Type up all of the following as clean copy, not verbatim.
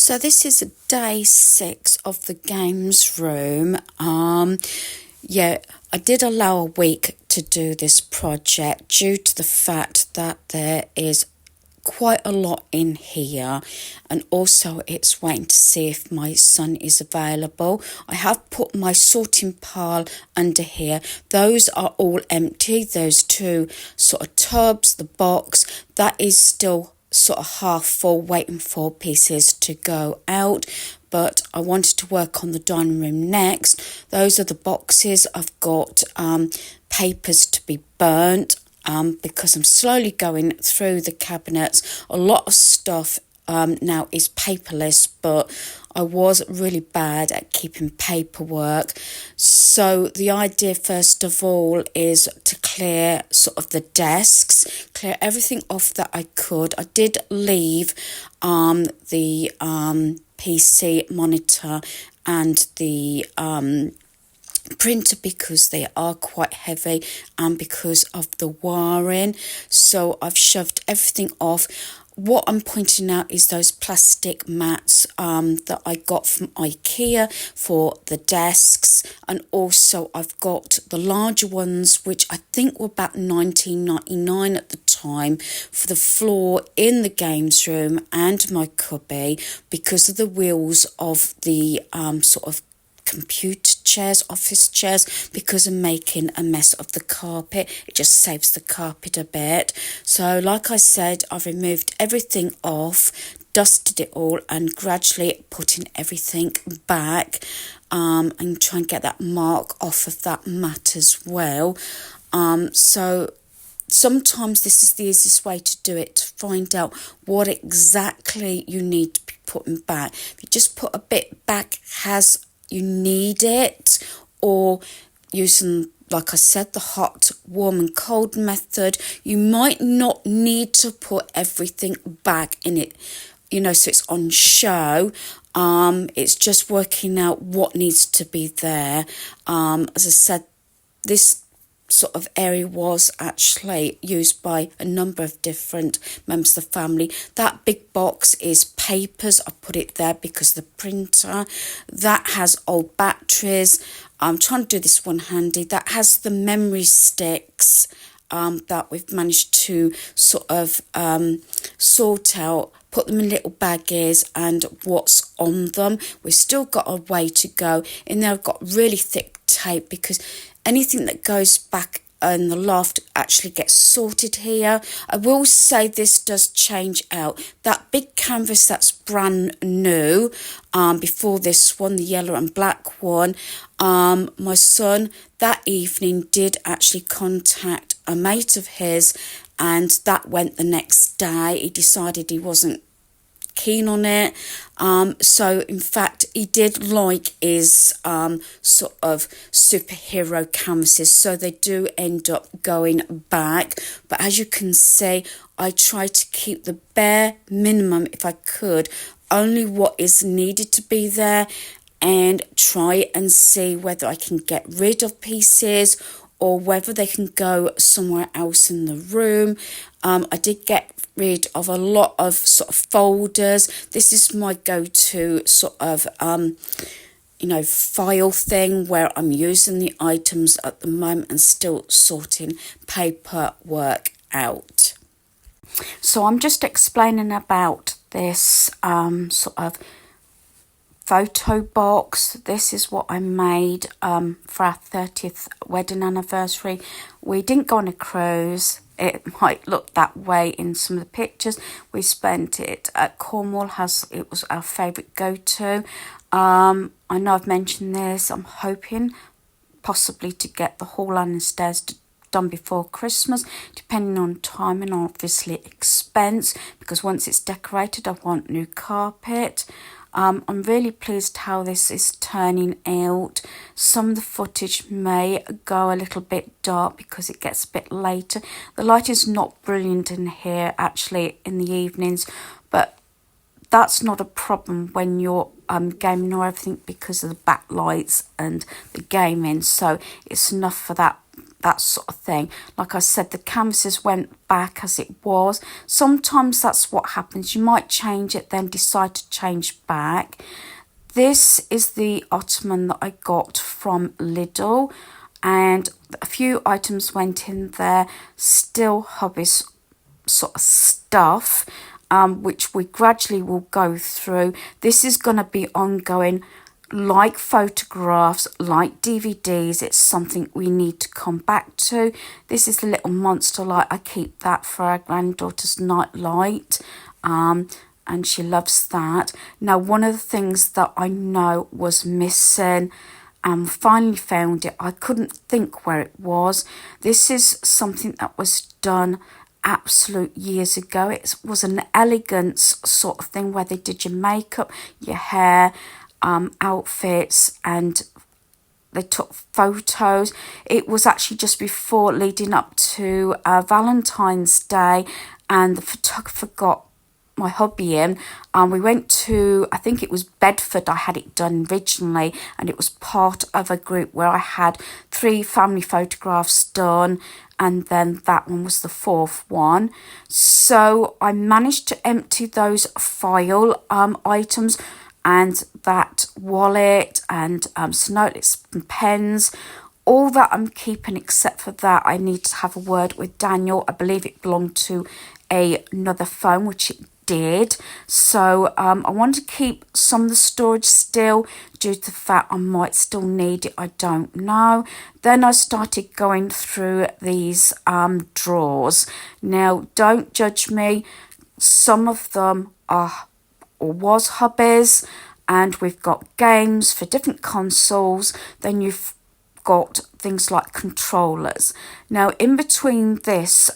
So this is day 6 of the games room. Yeah, I did allow a week to do this project due to the fact that there is quite a lot in here, and also it's waiting to see if my son is available. I have put my sorting pile under here. Those are all empty. Those two sort of tubs, the box, that is still sort of half full, waiting for pieces to go out. But I wanted to work on the dining room next. Those are the boxes. I've got papers to be burnt because I'm slowly going through the cabinets. A lot of stuff now is paperless, but I was really bad at keeping paperwork. So the idea first of all is to clear sort of the desks, clear everything off that I could. I did leave the PC monitor and the printer because they are quite heavy and because of the wiring. So I've shoved everything off. What I'm pointing out is those plastic mats that I got from IKEA for the desks, and also I've got the larger ones which I think were about $19.99 at the time for the floor in the games room and my cubby because of the wheels of the sort of computer chairs, office chairs, because I'm making a mess of the carpet. It just saves the carpet a bit. So like I said, I've removed everything off, dusted it all, and gradually putting everything back and try and get that mark off of that mat as well. So sometimes this is the easiest way to do it, to find out what exactly you need to be putting back. If you just put a bit back as you need it, or using, like I said, the hot, warm and cold method, you might not need to put everything back in it, so it's on show. It's just working out what needs to be there. As I said, this sort of area was actually used by a number of different members of the family. That big box is papers. I put it there because the printer, that has old batteries. I'm trying to do this one handy. That has the memory sticks that we've managed to sort of sort out, put them in little baggies and what's on them. We've still got a way to go. In there I've got really thick tape because anything that goes back in the loft actually gets sorted here. I will say this does change out. That big canvas that's brand new, before this one, the yellow and black one, my son that evening did actually contact a mate of his, and that went the next day. He decided he wasn't keen on it. So in fact he did like his sort of superhero canvases, so they do end up going back. But as you can see, I try to keep the bare minimum if I could, only what is needed to be there, and try and see whether I can get rid of pieces or whether they can go somewhere else in the room. I did get rid of a lot of sort of folders. This is my go-to sort of file thing where I'm using the items at the moment and still sorting paperwork out. So I'm just explaining about this sort of photo box. This is what I made for our 30th wedding anniversary. We didn't go on a cruise. It might look that way in some of the pictures. We spent it at Cornwall, it was our favourite go-to. I know I've mentioned this. I'm hoping possibly to get the hall and stairs done before Christmas, depending on time and obviously expense, because once it's decorated I want new carpet. I'm really pleased how this is turning out. Some of the footage may go a little bit dark because it gets a bit later. The light is not brilliant in here actually in the evenings, but that's not a problem when you're gaming or everything because of the backlights and the gaming. So it's enough for that that sort of thing. Like I said, the canvases went back as it was. Sometimes that's what happens. You might change it, then decide to change back. This is the ottoman that I got from Lidl, and a few items went in there, still hubby's sort of stuff, which we gradually will go through. This is going to be ongoing. Like photographs, like DVDs, it's something we need to come back to. This is the little monster light. I keep that for our granddaughter's night light, and she loves that. Now, one of the things that I know was missing, and finally found it, I couldn't think where it was. This is something that was done absolute years ago. It was an elegance sort of thing where they did your makeup, your hair, outfits, and they took photos. It was actually just before, leading up to Valentine's Day, and the photographer got my hubby in. We went to, I think it was Bedford, I had it done originally, and it was part of a group where I had 3 family photographs done, and then that one was the 4th one. So I managed to empty those file items, and that wallet, and some notes and pens, all that I'm keeping, except for that I need to have a word with Daniel. I believe it belonged to another phone, which it did. So I want to keep some of the storage still, due to the fact I might still need it, I don't know. Then I started going through these drawers. Now, don't judge me, some of them are or was hubbies, and we've got games for different consoles. Then you've got things like controllers. Now, in between this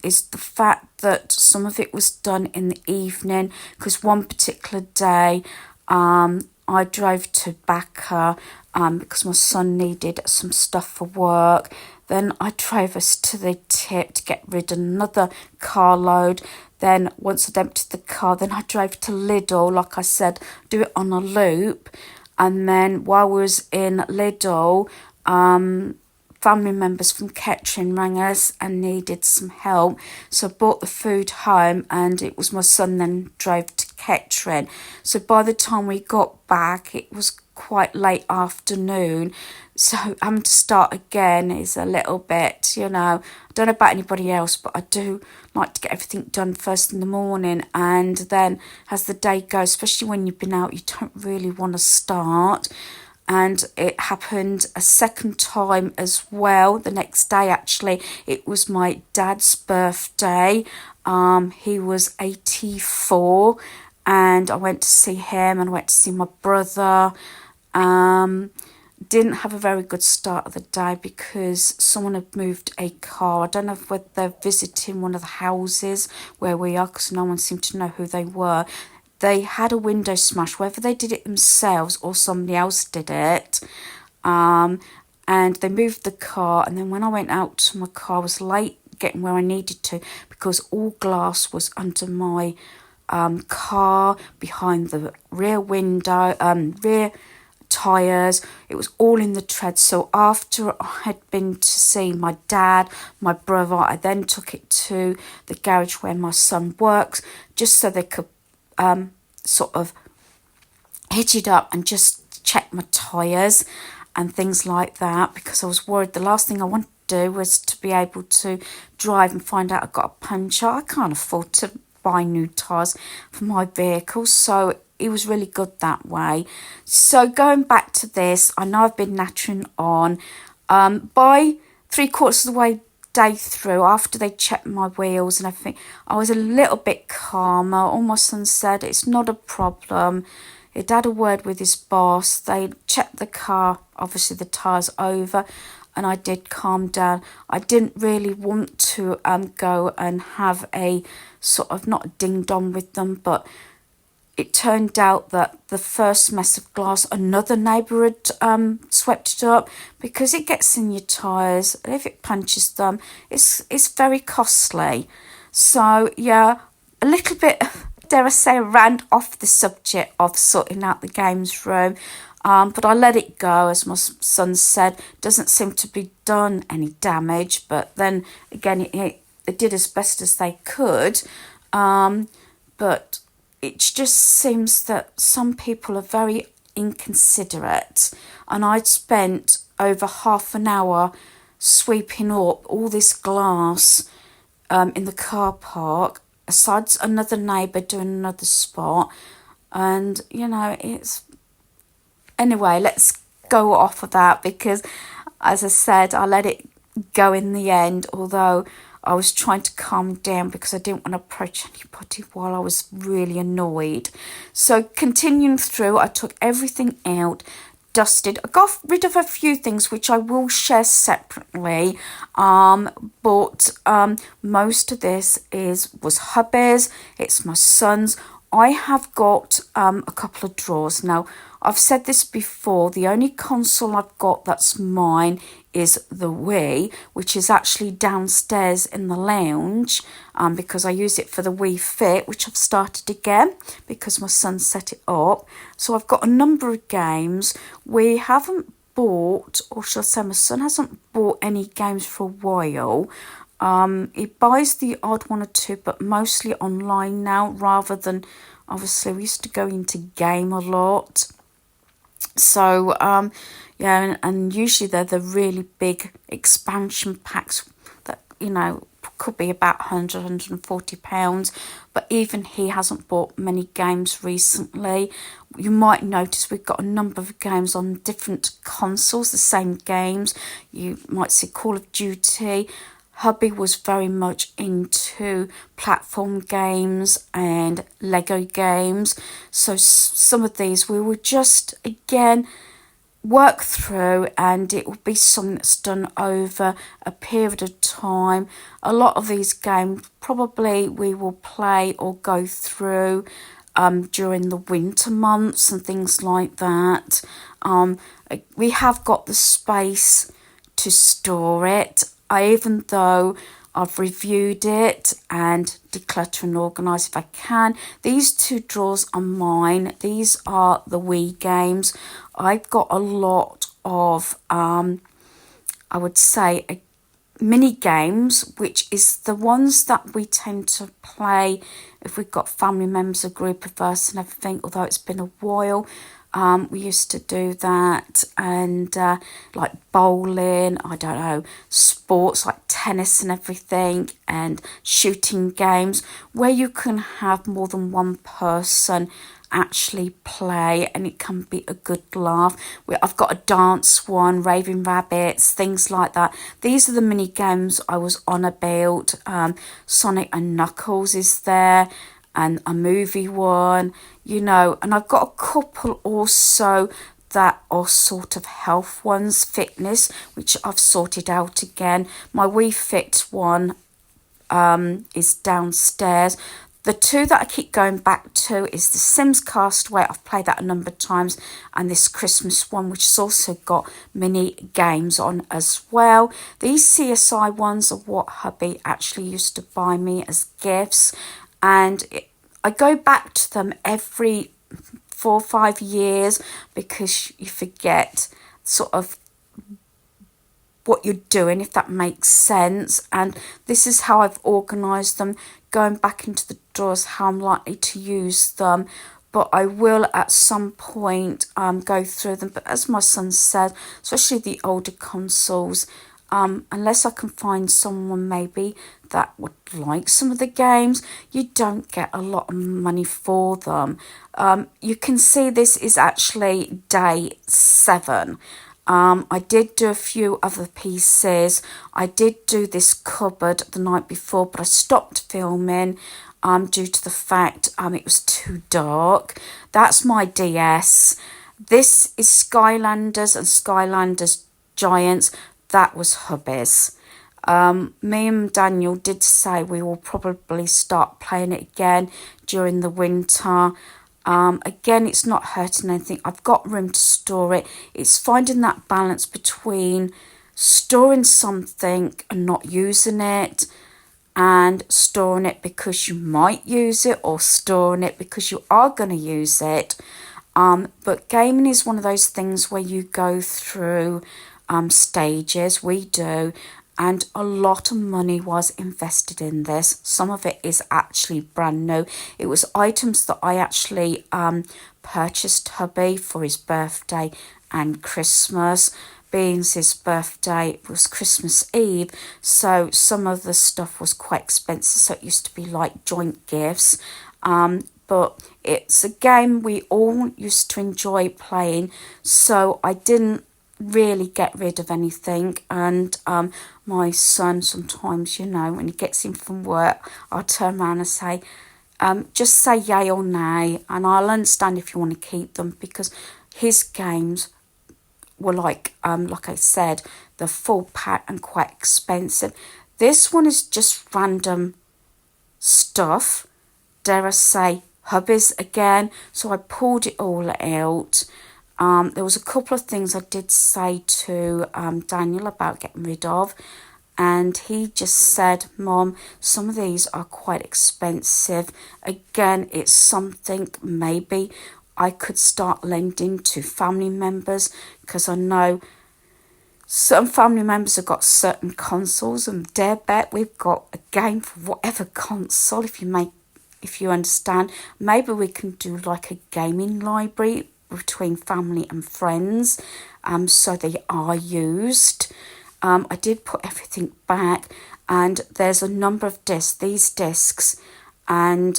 is the fact that some of it was done in the evening, because one particular day I drove to Backer because my son needed some stuff for work. Then I drove us to the tip to get rid of another carload. Then once I'd emptied the car, then I drove to Lidl, like I said, do it on a loop. And then while we was in Lidl, family members from Kettering rang us and needed some help. So I brought the food home, and it was my son then drove to Kettering. So by the time we got back, it was quite late afternoon. So having to start again is a little bit, I don't know about anybody else, but I do like to get everything done first in the morning. And then as the day goes, especially when you've been out, you don't really want to start. And it happened a second time as well. The next day, actually, it was my dad's birthday. He was 84, and I went to see him, and I went to see my brother. Didn't have a very good start of the day because someone had moved a car. I don't know whether they're visiting one of the houses where we are, because no one seemed to know who they were. They had a window smash, whether they did it themselves or somebody else did it. And they moved the car, and then when I went out to my car, I was late getting where I needed to, because all glass was under my car, behind the rear window, rear tyres. It was all in the tread. So after I had been to see my dad, my brother, I then took it to the garage where my son works, just so they could sort of hitch it up and just check my tyres and things like that, because I was worried. The last thing I wanted to do was to be able to drive and find out I got a puncture. I can't afford to buy new tyres for my vehicle, so it was really good that way. So going back to this, I know I've been nattering on. By 3/4 of the way day through, after they checked my wheels and everything, I was a little bit calmer. All my son said, it's not a problem. He'd had a word with his boss. They checked the car, obviously the tyres over, and I did calm down. I didn't really want to go and have a sort of, not a ding-dong with them, but it turned out that the first mess of glass, another neighbour had swept it up, because it gets in your tyres, and if it punches them, it's very costly. So yeah, a little bit dare I say, ran off the subject of sorting out the games room. But I let it go, as my son said. Doesn't seem to be done any damage, but then again, it did as best as they could. But it just seems that some people are very inconsiderate, and I'd spent over half an hour sweeping up all this glass in the car park, aside another neighbour doing another spot, and it's anyway. Let's go off of that because, as I said, I let it go in the end, although I was trying to calm down because I didn't want to approach anybody while I was really annoyed. So continuing through, I took everything out, dusted. I got rid of a few things which I will share separately, but most of this was hubby's. It's my son's. I have got a couple of drawers. Now, I've said this before, the only console I've got that's mine is the Wii, which is actually downstairs in the lounge, because I use it for the Wii Fit, which I've started again because my son set it up. So I've got a number of games. We haven't bought, or shall I say my son hasn't bought any games for a while. He buys the odd one or two, but mostly online now, rather than, obviously we used to go into game a lot. So yeah, and usually they're the really big expansion packs that could be about £140, but even he hasn't bought many games recently. You might notice we've got a number of games on different consoles, the same games. You might see Call of Duty. Hubby was very much into platform games and Lego games. So some of these we will just, again, work through, and it will be something that's done over a period of time. A lot of these games probably we will play or go through during the winter months and things like that. We have got the space to store it. Even though I've reviewed it and declutter and organise if I can. These two drawers are mine. These are the Wii games. I've got a lot of, I would say, mini games, which is the ones that we tend to play if we've got family members, a group of us and everything, although it's been a while. We used to do that, and like bowling, I don't know, sports like tennis and everything, and shooting games where you can have more than one person actually play, and it can be a good laugh. I've got a dance one, Raving Rabbits, things like that. These are the mini games I was on about. Sonic and Knuckles is there, and a movie one, and I've got a couple also that are sort of health ones, fitness, which I've sorted out again. My Wii Fit one is downstairs. The two that I keep going back to is the Sims Castaway. I've played that a number of times, and this Christmas one, which has also got mini games on as well. These CSI ones are what hubby actually used to buy me as gifts, and I go back to them every 4 or 5 years because you forget sort of what you're doing, if that makes sense. And this is how I've organised them, going back into the drawers, how I'm likely to use them. But I will at some point go through them. But as my son said, especially the older consoles, unless I can find someone maybe that would like some of the games, you don't get a lot of money for them. You can see this is actually day 7. I did do a few other pieces. I did do this cupboard the night before, but I stopped filming due to the fact it was too dark. That's my DS. This is Skylanders and Skylanders Giants. That was hubby's. Me and Daniel did say we will probably start playing it again during the winter. Again, it's not hurting anything. I've got room to store it. It's finding that balance between storing something and not using it, and storing it because you might use it, or storing it because you are going to use it. But gaming is one of those things where you go through stages. We do. And a lot of money was invested in this. Some of it is actually brand new. It was items that I actually purchased hubby for his birthday and Christmas. Being his birthday was Christmas Eve, so some of the stuff was quite expensive, so it used to be like joint gifts. But it's a game we all used to enjoy playing, so I didn't really get rid of anything. And my son, sometimes, you know, when he gets in from work, I'll turn around and say, just say yay or nay, and I'll understand if you want to keep them, because his games were like I said, the full pack and quite expensive. This one is just random stuff, dare I say, hubbies again. So I pulled it all out. There was a couple of things I did say to Daniel about getting rid of, and he just said, Mom, some of these are quite expensive. Again, it's something maybe I could start lending to family members, because I know some family members have got certain consoles, and dare bet we've got a game for whatever console, if you understand. Maybe we can do like a gaming library between family and friends, so they are used. I did put everything back, and there's a number of these discs, and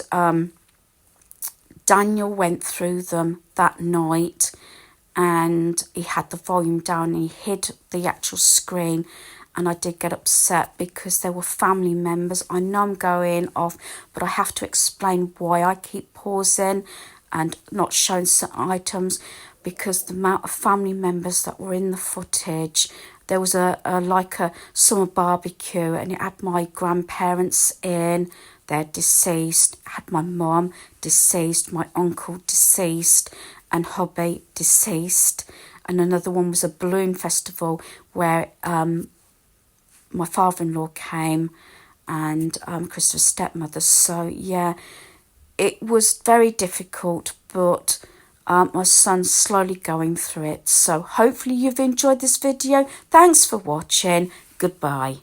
Daniel went through them that night, and he had the volume down and he hid the actual screen, and I did get upset because there were family members. I know I'm going off, but I have to explain why I keep pausing and not showing certain items, because the amount of family members that were in the footage. There was a summer barbecue, and it had my grandparents in. They're deceased. I had my mum deceased, my uncle deceased, and hubby deceased. And another one was a balloon festival where my father-in-law came, and Christopher's stepmother. So yeah, it was very difficult, but my son's slowly going through it. So hopefully you've enjoyed this video. Thanks for watching. Goodbye.